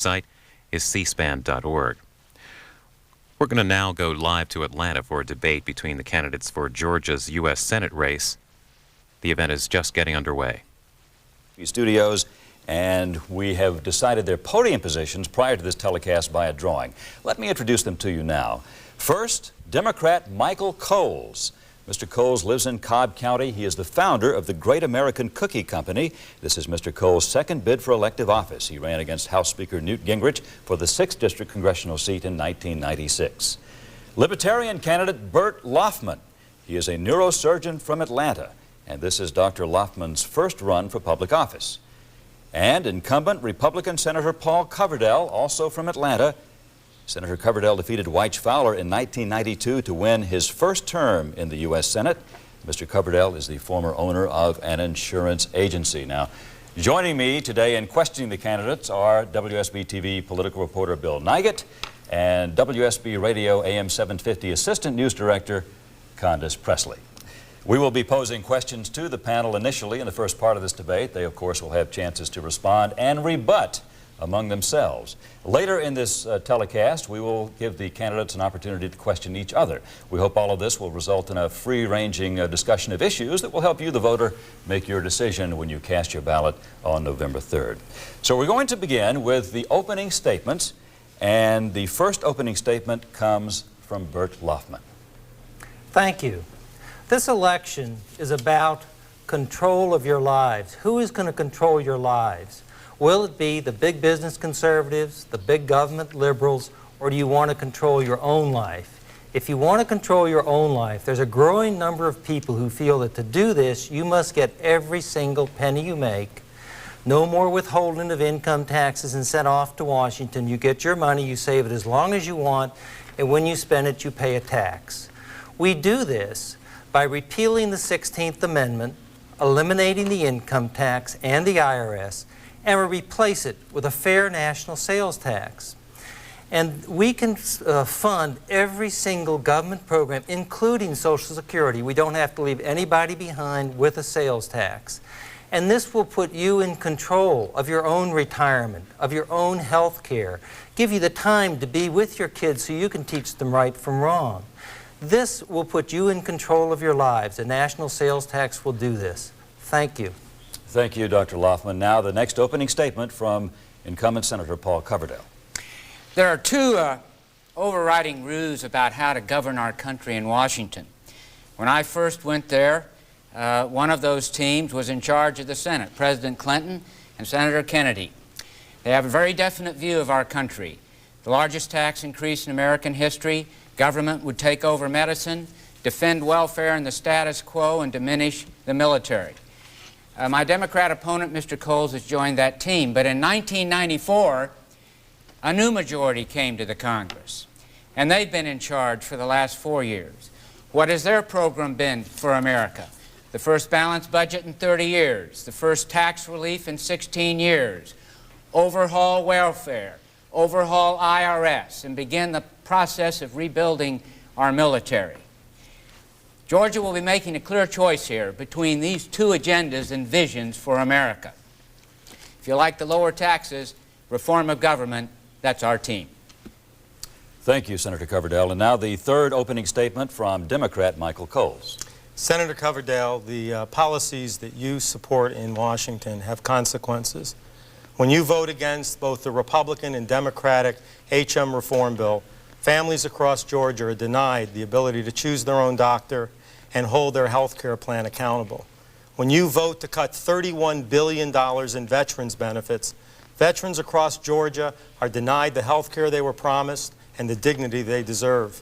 site is cspan.org. We're going to now go live to Atlanta for a debate between the candidates for Georgia's U.S. Senate race. The event is just getting underway. Studios, and we have decided their podium positions prior to this telecast by a drawing. Let me introduce them to you now. First, Democrat Michael Coles. Mr. Coles lives in Cobb County. He is the founder of the Great American Cookie Company. This is Mr. Coles' second bid for elective office. He ran against House Speaker Newt Gingrich for the 6th District congressional seat in 1996. Libertarian candidate Bert Loffman. He is a neurosurgeon from Atlanta, and this is Dr. Loffman's first run for public office. And incumbent Republican Senator Paul Coverdell, also from Atlanta. Senator Coverdell defeated Wyche Fowler in 1992 to win his first term in the U.S. Senate. Mr. Coverdell is the former owner of an insurance agency. Now, joining me today in questioning the candidates are WSB-TV political reporter Bill Nigut and WSB Radio AM 750 Assistant News Director Candace Presley. We will be posing questions to the panel initially in the first part of this debate. They, of course, will have chances to respond and rebut among themselves. Later in this telecast, we will give the candidates an opportunity to question each other. We hope all of this will result in a free-ranging discussion of issues that will help you, the voter, make your decision when you cast your ballot on November 3rd. So we're going to begin with the opening statements, and the first opening statement comes from Bert Loffman. Thank you. This election is about control of your lives. Who is going to control your lives? Will it be the big business conservatives, the big government liberals, or do you want to control your own life? If you want to control your own life, there's a growing number of people who feel that to do this, you must get every single penny you make. No more withholding of income taxes and sent off to Washington. You get your money, you save it as long as you want, and when you spend it, you pay a tax. We do this by repealing the 16th Amendment, eliminating the income tax and the IRS, and we replace it with a fair national sales tax. And we can fund every single government program, including Social Security. We don't have to leave anybody behind with a sales tax. And this will put you in control of your own retirement, of your own health care, give you the time to be with your kids so you can teach them right from wrong. This will put you in control of your lives. A national sales tax will do this. Thank you. Thank you, Dr. Loffman. Now the next opening statement from incumbent Senator Paul Coverdell. There are two overriding rules about how to govern our country in Washington. When I first went there, one of those teams was in charge of the Senate, President Clinton and Senator Kennedy. They have a very definite view of our country. The largest tax increase in American history, government would take over medicine, defend welfare and the status quo, and diminish the military. My Democrat opponent, Mr. Coles, has joined that team, but in 1994, a new majority came to the Congress, and they've been in charge for the last 4 years. What has their program been for America? The first balanced budget in 30 years, the first tax relief in 16 years, overhaul welfare, overhaul IRS, and begin the process of rebuilding our military. Georgia will be making a clear choice here between these two agendas and visions for America. If you like the lower taxes, reform of government, that's our team. Thank you, Senator Coverdell. And now the third opening statement from Democrat Michael Coles. Senator Coverdell, the policies that you support in Washington have consequences. When you vote against both the Republican and Democratic HM reform bill, families across Georgia are denied the ability to choose their own doctor and hold their health care plan accountable. When you vote to cut $31 billion in veterans benefits, veterans across Georgia are denied the health care they were promised and the dignity they deserve.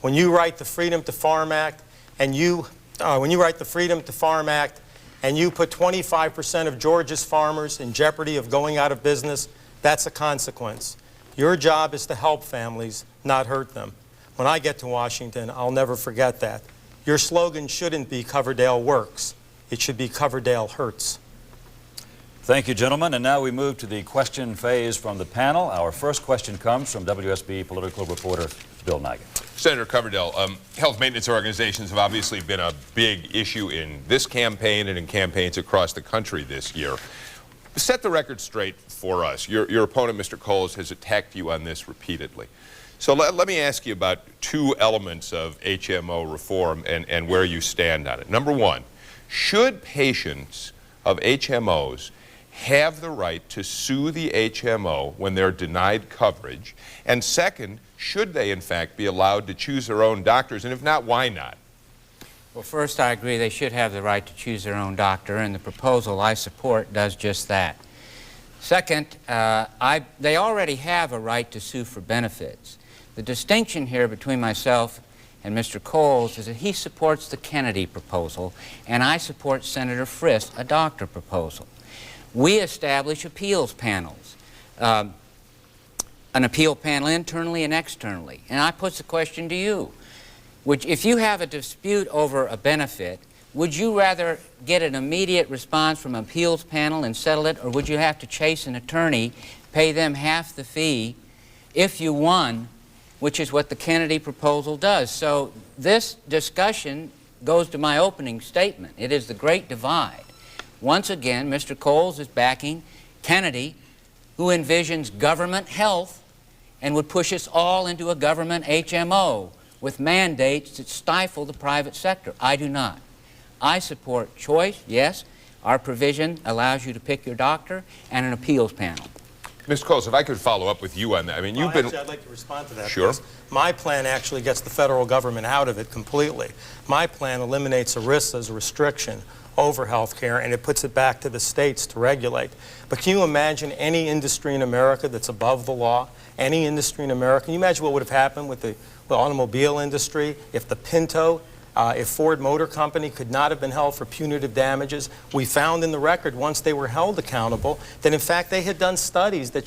When you write the Freedom to Farm Act and you put 25% of Georgia's farmers in jeopardy of going out of business, that's a consequence. Your job is to help families, not hurt them. When I get to Washington, I'll never forget that. Your slogan shouldn't be Coverdell Works. It should be Coverdell Hurts. Thank you, gentlemen. And now we move to the question phase from the panel. Our first question comes from WSB political reporter Bill Nigut. Senator Coverdell, health maintenance organizations have obviously been a big issue in this campaign and in campaigns across the country this year. Set the record straight for us. Your opponent, Mr. Coles, has attacked you on this repeatedly. So let me ask you about two elements of HMO reform and where you stand on it. Number one, should patients of HMOs have the right to sue the HMO when they're denied coverage? And second, should they in fact be allowed to choose their own doctors? And if not, why not? Well, first, I agree they should have the right to choose their own doctor, and the proposal I support does just that. Second, they already have a right to sue for benefits. The distinction here between myself and Mr. Coles is that he supports the Kennedy proposal, and I support Senator Frist, a doctor proposal. We establish appeals panels, an appeal panel internally and externally. And I put the question to you. If you have a dispute over a benefit, would you rather get an immediate response from an appeals panel and settle it, or would you have to chase an attorney, pay them half the fee if you won, which is what the Kennedy proposal does? So this discussion goes to my opening statement. It is the great divide. Once again, Mr. Coles is backing Kennedy, who envisions government health and would push us all into a government HMO with mandates that stifle the private sector. I do not. I support choice, yes. Our provision allows you to pick your doctor, and an appeals panel. Mr. Coles, if I could follow up with you on that. I mean, you've been... Actually, I'd like to respond to that. Sure. My plan actually gets the federal government out of it completely. My plan eliminates ERISA as a restriction over health care, and it puts it back to the states to regulate. But can you imagine any industry in America that's above the law? Any industry in America? Can you imagine what would have happened with the automobile industry if the Pinto, if Ford Motor Company could not have been held for punitive damages? We found in the record, once they were held accountable, that in fact they had done studies that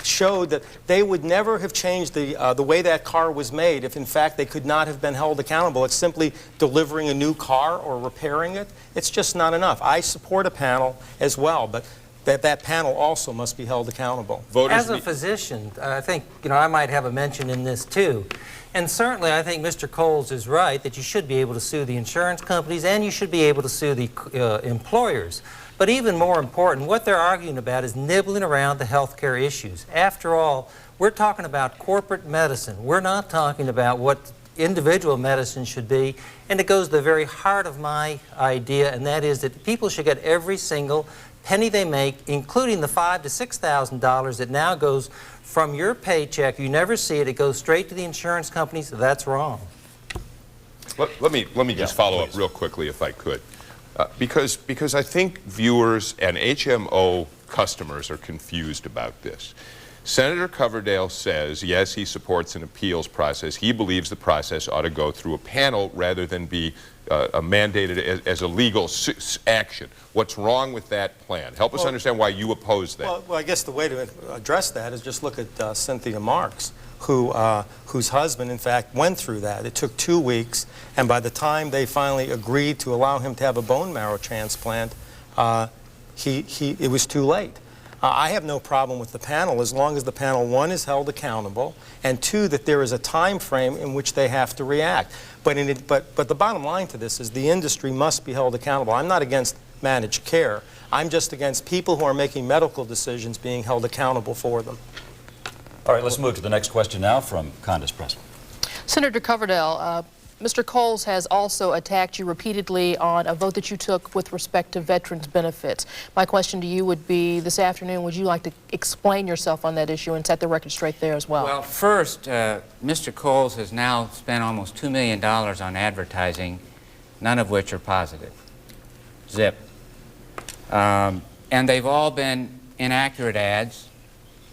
showed that they would never have changed the way that car was made if in fact they could not have been held accountable. It's simply delivering a new car or repairing it. It's just not enough. I support a panel as well, but that panel also must be held accountable. As a physician, I think, I might have a mention in this too. And certainly I think Mr. Coles is right that you should be able to sue the insurance companies and you should be able to sue the employers. But even more important, what they're arguing about is nibbling around the health care issues. After all, we're talking about corporate medicine. We're not talking about what individual medicine should be, and it goes to the very heart of my idea, and that is that people should get every single penny they make, including the $5,000 to $6,000 that now goes from your paycheck. You never see it. It goes straight to the insurance companies. That's wrong. Let me just follow up real quickly, if I could, because I think viewers and HMO customers are confused about this. Senator Coverdale says, yes, he supports an appeals process. He believes the process ought to go through a panel rather than be mandated as a legal action. What's wrong with that plan? Help us understand why you oppose that. Well, I guess the way to address that is just look at Cynthia Marks, whose husband, in fact, went through that. It took 2 weeks, and by the time they finally agreed to allow him to have a bone marrow transplant, it was too late. I have no problem with the panel as long as the panel, one, is held accountable, and two, that there is a time frame in which they have to react. But the bottom line to this is the industry must be held accountable. I'm not against managed care. I'm just against people who are making medical decisions being held accountable for them. All right, let's move to the next question now from Congress President. Senator Coverdale, Mr. Coles has also attacked you repeatedly on a vote that you took with respect to veterans' benefits. My question to you would be, this afternoon, would you like to explain yourself on that issue and set the record straight there as well? Well, first, Mr. Coles has now spent almost $2 million on advertising, none of which are positive. Zip. And they've all been inaccurate ads,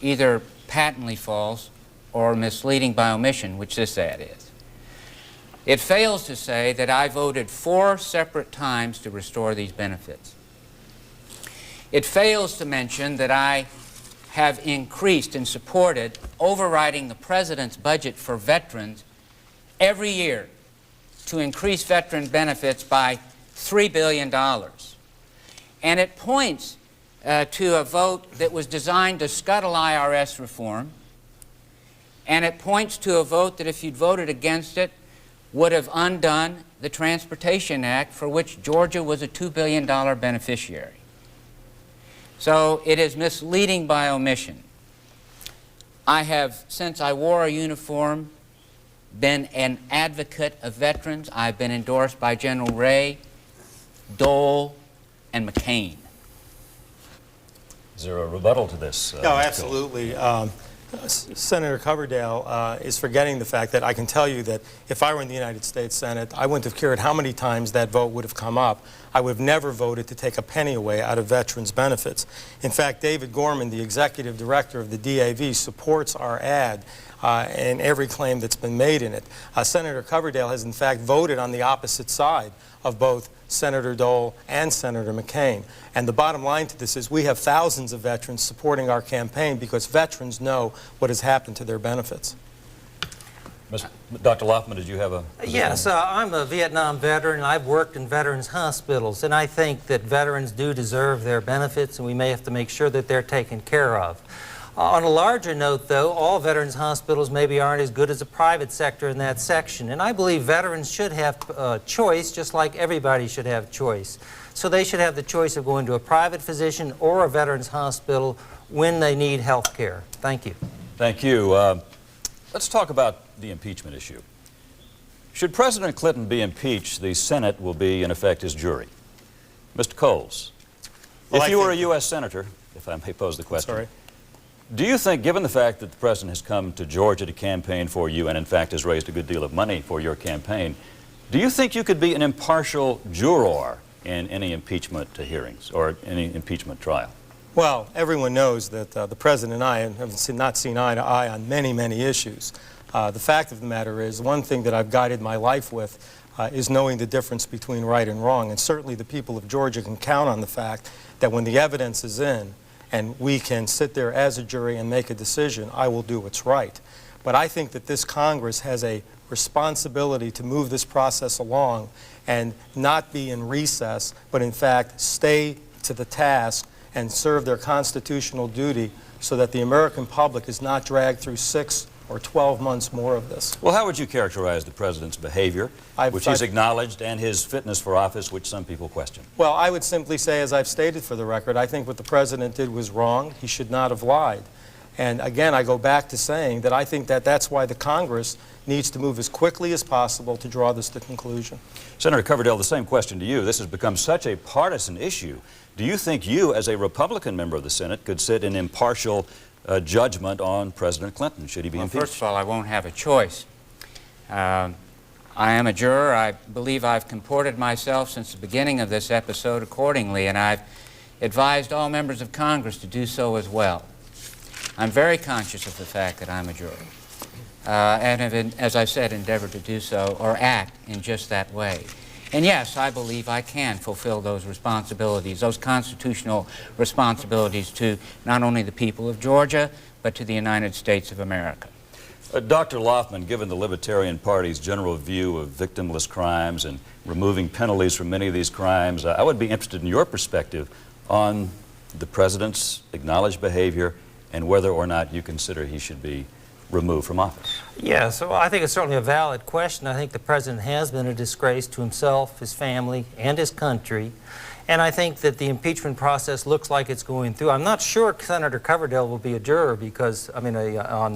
either patently false or misleading by omission, which this ad is. It fails to say that I voted 4 separate times to restore these benefits. It fails to mention that I have increased and supported overriding the President's budget for veterans every year to increase veteran benefits by $3 billion. And it points to a vote that was designed to scuttle IRS reform, and it points to a vote that if you'd voted against it would have undone the Transportation Act, for which Georgia was a $2 billion beneficiary. So it is misleading by omission. I have, since I wore a uniform, been an advocate of veterans. I've been endorsed by General Ray, Dole, and McCain. Is there a rebuttal to this? No, absolutely. Senator Coverdale is forgetting the fact that I can tell you that if I were in the United States Senate, I wouldn't have cared how many times that vote would have come up. I would have never voted to take a penny away out of veterans' benefits. In fact, David Gorman, the executive director of the DAV, supports our ad and every claim that's been made in it. Senator Coverdale has in fact voted on the opposite side of both Senator Dole and Senator McCain. And the bottom line to this is we have thousands of veterans supporting our campaign because veterans know what has happened to their benefits. Dr. Loftman, did you have a... Yes, I'm a Vietnam veteran, and I've worked in veterans hospitals, and I think that veterans do deserve their benefits, and we may have to make sure that they're taken care of. On a larger note, though, all veterans hospitals maybe aren't as good as the private sector in that section, and I believe veterans should have choice just like everybody should have choice. So they should have the choice of going to a private physician or a veterans hospital when they need health care. Thank you. Thank you. Let's talk about the impeachment issue. Should President Clinton be impeached, the Senate will be, in effect, his jury. Mr. Coles, if you were a U.S. Senator, if I may pose the question, Sorry. do you think, given the fact that the President has come to Georgia to campaign for you and, in fact, has raised a good deal of money for your campaign, do you think you could be an impartial juror in any impeachment hearings or any impeachment trial? Well, everyone knows that the President and I have not seen eye to eye on many, many issues. The fact of the matter is, one thing that I've guided my life with is knowing the difference between right and wrong. And certainly the people of Georgia can count on the fact that when the evidence is in and we can sit there as a jury and make a decision, I will do what's right. But I think that this Congress has a responsibility to move this process along and not be in recess, but in fact stay to the task and serve their constitutional duty so that the American public is not dragged through 6 or 12 months more of this. Well, how would you characterize the President's behavior, which he's acknowledged, and his fitness for office, which some people question? Well, I would simply say, as I've stated for the record, I think what the President did was wrong. He should not have lied. And again, I go back to saying that I think that that's why the Congress needs to move as quickly as possible to draw this to conclusion. Senator Coverdale, the same question to you. This has become such a partisan issue. Do you think you, as a Republican member of the Senate, could sit in impartial judgment on President Clinton, should he be impeached? First of all, I won't have a choice. I am a juror. I believe I've comported myself since the beginning of this episode accordingly, and I've advised all members of Congress to do so as well. I'm very conscious of the fact that I'm a juror, and have, as I said, endeavored to do so or act in just that way. And yes, I believe I can fulfill those responsibilities, those constitutional responsibilities to not only the people of Georgia, but to the United States of America. Dr. Loftman, given the Libertarian Party's general view of victimless crimes and removing penalties for many of these crimes, I would be interested in your perspective on the President's acknowledged behavior and whether or not you consider he should be removed from office. Yeah, so I think it's certainly a valid question. I think the President has been a disgrace to himself, his family, and his country. And I think that the impeachment process looks like it's going through. I'm not sure Senator Coverdale will be a juror because, on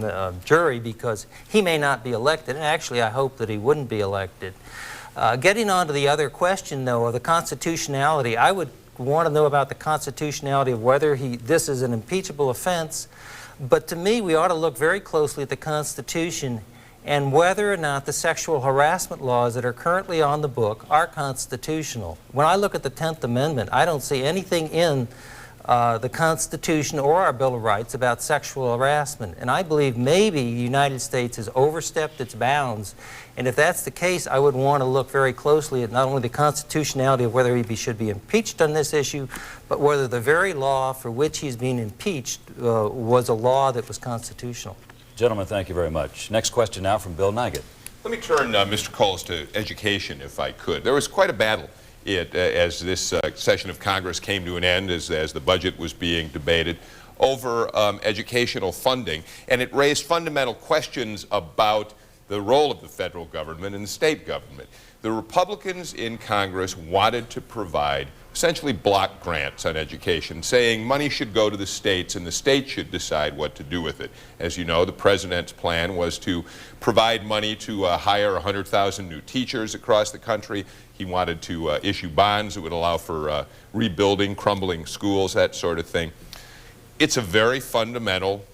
the jury because he may not be elected. And actually, I hope that he wouldn't be elected. Getting on to the other question, though, of the constitutionality, I would want to know about the constitutionality of whether this is an impeachable offense. But to me, we ought to look very closely at the Constitution and whether or not the sexual harassment laws that are currently on the book are constitutional. When I look at the 10th Amendment, I don't see anything in the Constitution or our Bill of Rights about sexual harassment. And I believe maybe the United States has overstepped its bounds. And if that's the case, I would want to look very closely at not only the constitutionality of whether he should be impeached on this issue, but whether the very law for which he's being impeached was a law that was constitutional. Gentlemen, thank you very much. Next question now from Bill Nigut. Let me turn, Mr. Coles, to education, if I could. There was quite a battle as this session of Congress came to an end, as the budget was being debated, over educational funding, and it raised fundamental questions about the role of the federal government and the state government. The Republicans in Congress wanted to provide essentially block grants on education, saying money should go to the states and the states should decide what to do with it. As you know, the president's plan was to provide money to hire 100,000 new teachers across the country. He wanted to issue bonds that would allow for rebuilding crumbling schools, that sort of thing. It's a very fundamental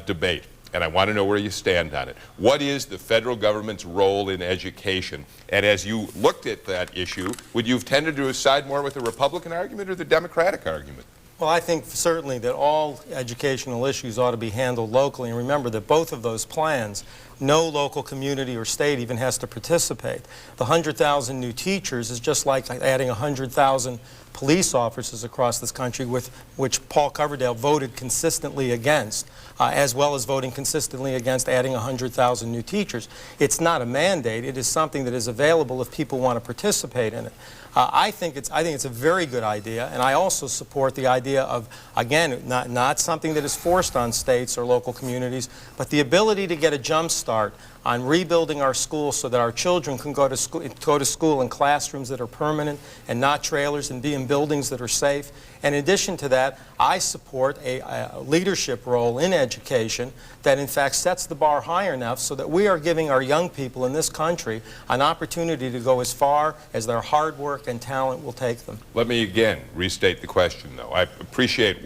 debate, and I want to know where you stand on it. What is the federal government's role in education? And as you looked at that issue, would you have tended to side more with the Republican argument or the Democratic argument? Well, I think certainly that all educational issues ought to be handled locally. And remember that both of those plans, no local community or state even has to participate. The 100,000 new teachers is just like adding 100,000 police officers across this country, with which Paul Coverdale voted consistently against, as well as voting consistently against adding 100,000 new teachers. It's not a mandate. It is something that is available if people want to participate in it. I think it's a very good idea, and I also support the idea of, again, not something that is forced on states or local communities, but the ability to get a jump start on rebuilding our schools so that our children can go to school in classrooms that are permanent and not trailers, and be in buildings that are safe. And in addition to that, I support a leadership role in education that in fact sets the bar high enough so that we are giving our young people in this country an opportunity to go as far as their hard work and talent will take them. Let me again restate the question, though. I appreciate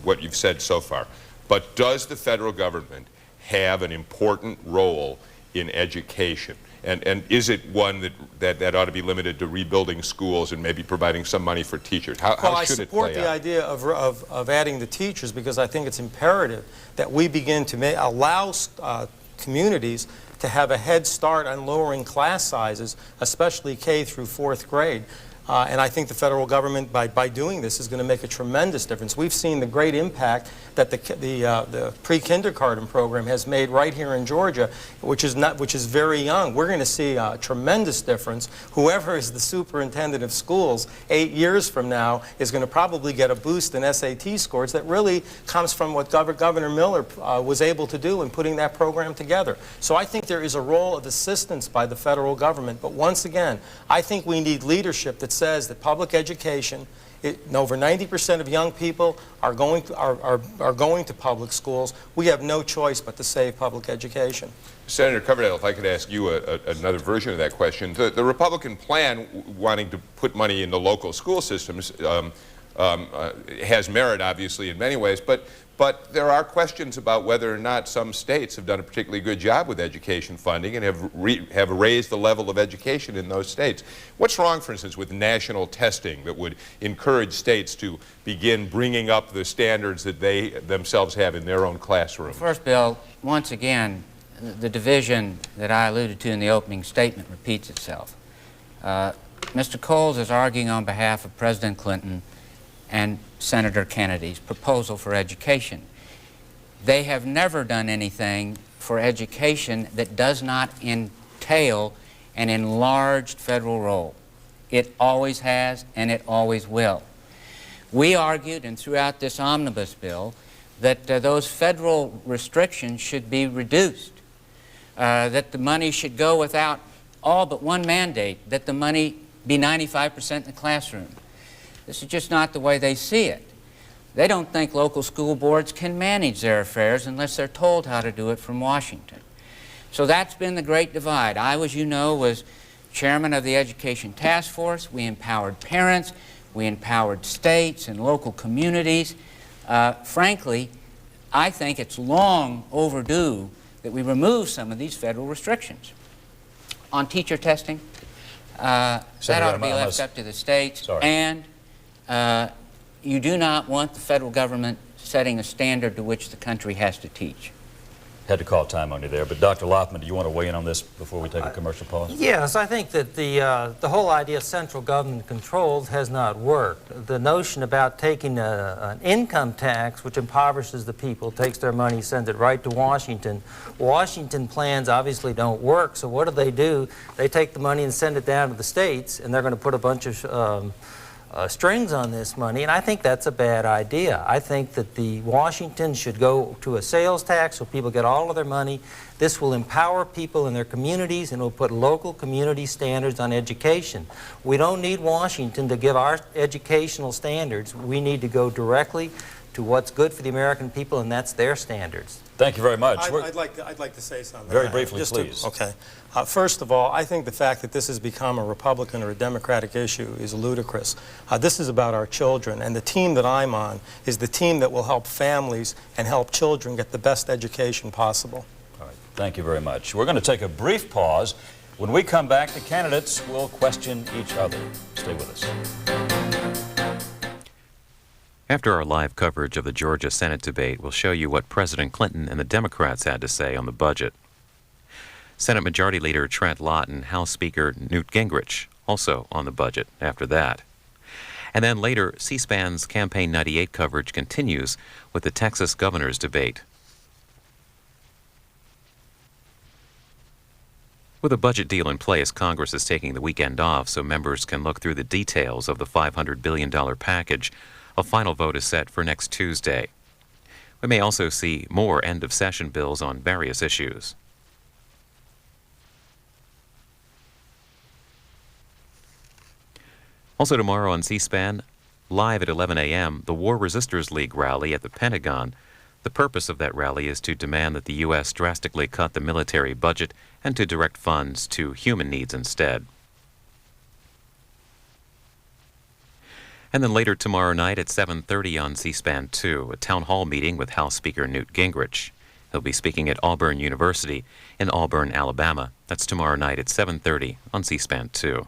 what you've said so far, but does the federal government have an important role in education? And is it one that ought to be limited to rebuilding schools and maybe providing some money for teachers? How should it play out? I support the idea of adding the teachers, because I think it's imperative that we begin to allow communities to have a head start on lowering class sizes, especially K through 4th grade. And I think the federal government, by doing this, is going to make a tremendous difference. We've seen the great impact that the pre-kindergarten program has made right here in Georgia, which is very young. We're going to see a tremendous difference. Whoever is the superintendent of schools 8 years from now is going to probably get a boost in SAT scores that really comes from what Governor Miller was able to do in putting that program together. So I think there is a role of assistance by the federal government. But once again, I think we need leadership that says that public education, over 90% of young people are going to public schools. We have no choice but to save public education. Senator Coverdale, if I could ask you another version of that question. The Republican plan wanting to put money into local school systems has merit, obviously, in many ways, but there are questions about whether or not some states have done a particularly good job with education funding and have raised the level of education in those states. What's wrong, for instance, with national testing that would encourage states to begin bringing up the standards that they themselves have in their own classrooms? First, Bill, once again, the division that I alluded to in the opening statement repeats itself. Mr. Coles is arguing on behalf of President Clinton and Senator Kennedy's proposal for education. They have never done anything for education that does not entail an enlarged federal role. It always has, and it always will. We argued, and throughout this omnibus bill, that those federal restrictions should be reduced, that the money should go without all but one mandate, that the money be 95% in the classroom. This is just not the way they see it. They don't think local school boards can manage their affairs unless they're told how to do it from Washington. So that's been the great divide. I, as you know, was chairman of the Education Task Force. We empowered parents. We empowered states and local communities. Frankly, I think it's long overdue that we remove some of these federal restrictions. On teacher testing, that ought to be left up to the states. Sorry. And you do not want the federal government setting a standard to which the country has to teach. Had to call time on you there, but Dr. Loftman, do you want to weigh in on this before we take a commercial pause? Yes, I think that the whole idea of central government controls has not worked. The notion about taking an income tax, which impoverishes the people, takes their money, sends it right to Washington. Washington plans obviously don't work, so what do? They take the money and send it down to the states, and they're going to put a bunch of strings on this money, and I think that's a bad idea. I think that the Washington should go to a sales tax so people get all of their money. This will empower people in their communities and will put local community standards on education. We don't need Washington to give our educational standards. We need to go directly to what's good for the American people, and that's their standards. Thank you very much. I'd like to say something. Very briefly, Just please. Okay. First of all, I think the fact that this has become a Republican or a Democratic issue is ludicrous. This is about our children, and the team that I'm on is the team that will help families and help children get the best education possible. All right. Thank you very much. We're going to take a brief pause. When we come back, the candidates will question each other. Stay with us. After our live coverage of the Georgia Senate debate, we'll show you what President Clinton and the Democrats had to say on the budget. Senate Majority Leader Trent Lott and House Speaker Newt Gingrich also on the budget after that. And then later, C-SPAN's Campaign 98 coverage continues with the Texas governor's debate. With a budget deal in place, Congress is taking the weekend off so members can look through the details of the $500 billion package. A final vote is set for next Tuesday. We may also see more end-of-session bills on various issues. Also tomorrow on C-SPAN, live at 11 a.m., the War Resisters League rally at the Pentagon. The purpose of that rally is to demand that the U.S. drastically cut the military budget and to direct funds to human needs instead. And then later tomorrow night at 7:30 on C-SPAN 2, a town hall meeting with House Speaker Newt Gingrich. He'll be speaking at Auburn University in Auburn, Alabama. That's tomorrow night at 7:30 on C-SPAN 2.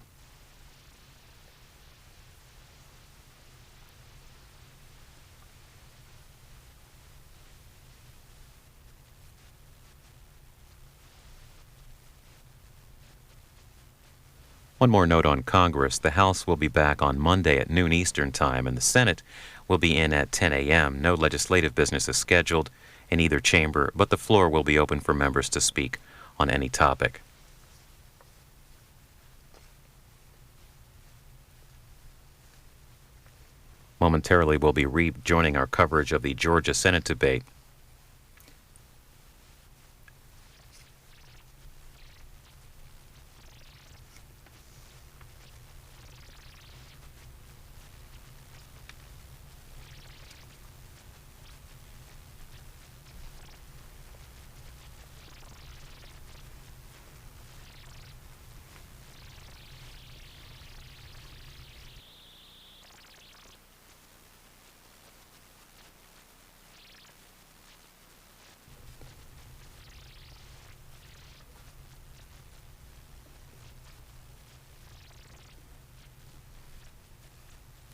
One more note on Congress. The House will be back on Monday at noon Eastern Time, and the Senate will be in at 10 a.m. No legislative business is scheduled in either chamber, but the floor will be open for members to speak on any topic. Momentarily, we'll be rejoining our coverage of the Georgia Senate debate.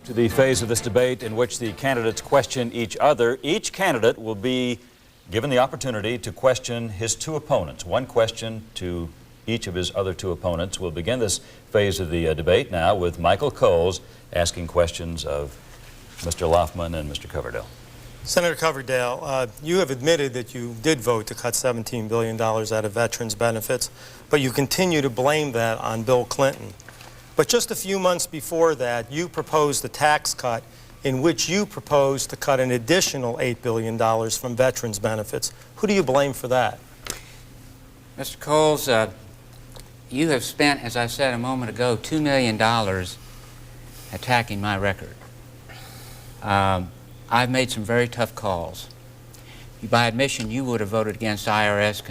To the phase of this debate in which the candidates question each other. Each candidate will be given the opportunity to question his two opponents. One question to each of his other two opponents. We'll begin this phase of the debate now with Michael Coles asking questions of Mr. Loffman and Mr. Coverdell. Senator Coverdell, you have admitted that you did vote to cut $17 billion out of veterans' benefits, but you continue to blame that on Bill Clinton. But just a few months before that, you proposed a tax cut in which you proposed to cut an additional $8 billion from veterans' benefits. Who do you blame for that? Mr. Coles, you have spent, as I said a moment ago, $2 million attacking my record. I've made some very tough calls. By admission, you would have voted against IRS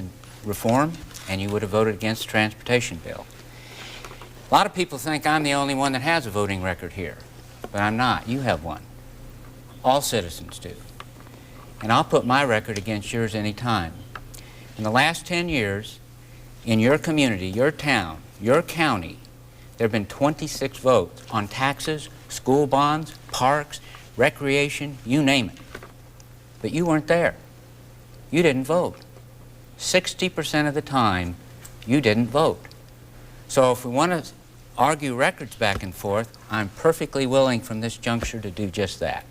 reform, and you would have voted against the transportation bill. A lot of people think I'm the only one that has a voting record here, but I'm not. You have one. All citizens do. And I'll put my record against yours any time. In the last 10 years, in your community, your town, your county, there have been 26 votes on taxes, school bonds, parks, recreation, you name it. But you weren't there. You didn't vote. 60% of the time, you didn't vote. So if we want to argue records back and forth, I'm perfectly willing from this juncture to do just that.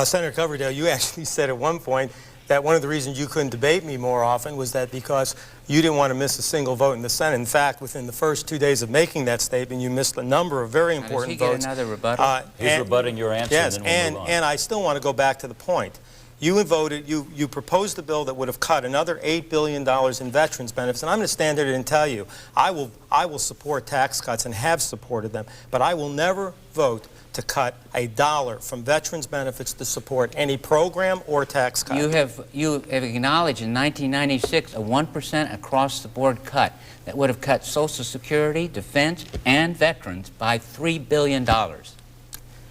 Senator Coverdell, you actually said at one point that one of the reasons you couldn't debate me more often was that because you didn't want to miss a single vote in the Senate. In fact, within the first 2 days of making that statement, you missed a number of very important votes. Does he get another rebuttal? He's rebutting your answer, Yes, and then we'll move on. and I still want to go back to the point. You voted, you proposed a bill that would have cut another $8 billion in veterans benefits, and I'm going to stand there and tell you, I will support tax cuts and have supported them, but I will never vote to cut $1 from veterans benefits to support any program or tax cut. You have acknowledged in 1996 a 1% across-the-board cut that would have cut Social Security, defense, and veterans by $3 billion.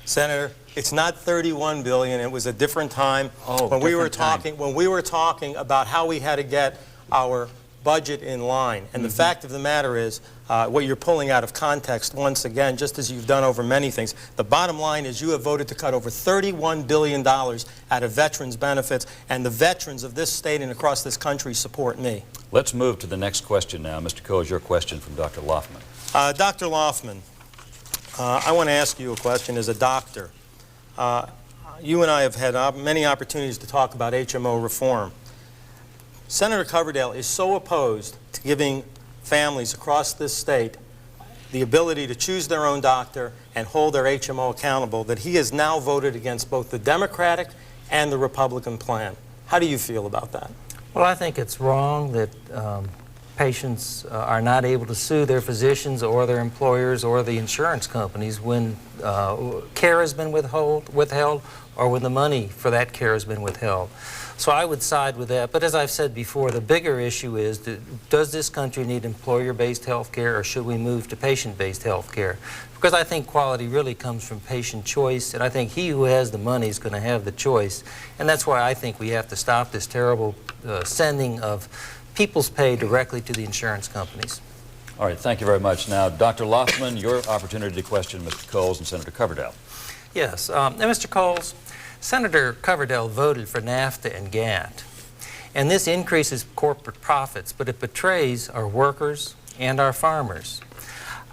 Senator, it's not $31 billion. It was a different time when we were talking about how we had to get our budget in line. And the fact of the matter is, what you're pulling out of context once again, just as you've done over many things, the bottom line is you have voted to cut over $31 billion out of veterans benefits, and the veterans of this state and across this country support me. Let's move to the next question now. Mr. Coles, your question from Dr. Loffman. Dr. Loffman, I want to ask you a question as a doctor. You and I have had many opportunities to talk about HMO reform. Senator Coverdale is so opposed to giving families across this state the ability to choose their own doctor and hold their HMO accountable that he has now voted against both the Democratic and the Republican plan. How do you feel about that? Well, I think it's wrong that patients are not able to sue their physicians or their employers or the insurance companies when care has been withheld or when the money for that care has been withheld. So I would side with that. But as I've said before, the bigger issue is, does this country need employer-based health care, or should we move to patient-based health care? Because I think quality really comes from patient choice, and I think he who has the money is going to have the choice. And that's why I think we have to stop this terrible sending of people's pay directly to the insurance companies. All right, thank you very much. Now, Dr. Loffman, your opportunity to question Mr. Coles and Senator Coverdale. Yes. Now, Mr. Coles, Senator Coverdale voted for NAFTA and GATT, and this increases corporate profits, but it betrays our workers and our farmers.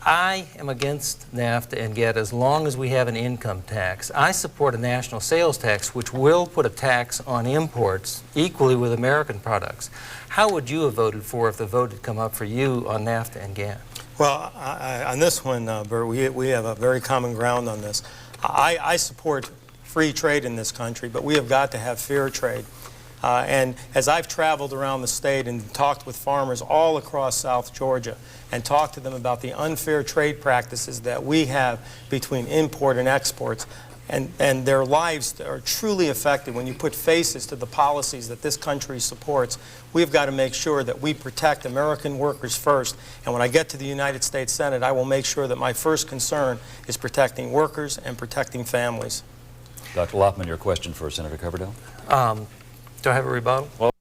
I am against NAFTA and GATT as long as we have an income tax. I support a national sales tax which will put a tax on imports equally with American products. How would you have voted for if the vote had come up for you on NAFTA and GATT? Well, on this one, Bert, we have a very common ground on this. I support free trade in this country, but we have got to have fair trade. And as I've traveled around the state and talked with farmers all across South Georgia and talked to them about the unfair trade practices that we have between import and exports, and their lives are truly affected when you put faces to the policies that this country supports, we've got to make sure that we protect American workers first. And when I get to the United States Senate, I will make sure that my first concern is protecting workers and protecting families. Dr. Loffman, your question for Senator Coverdale? Do I have a rebuttal? Well,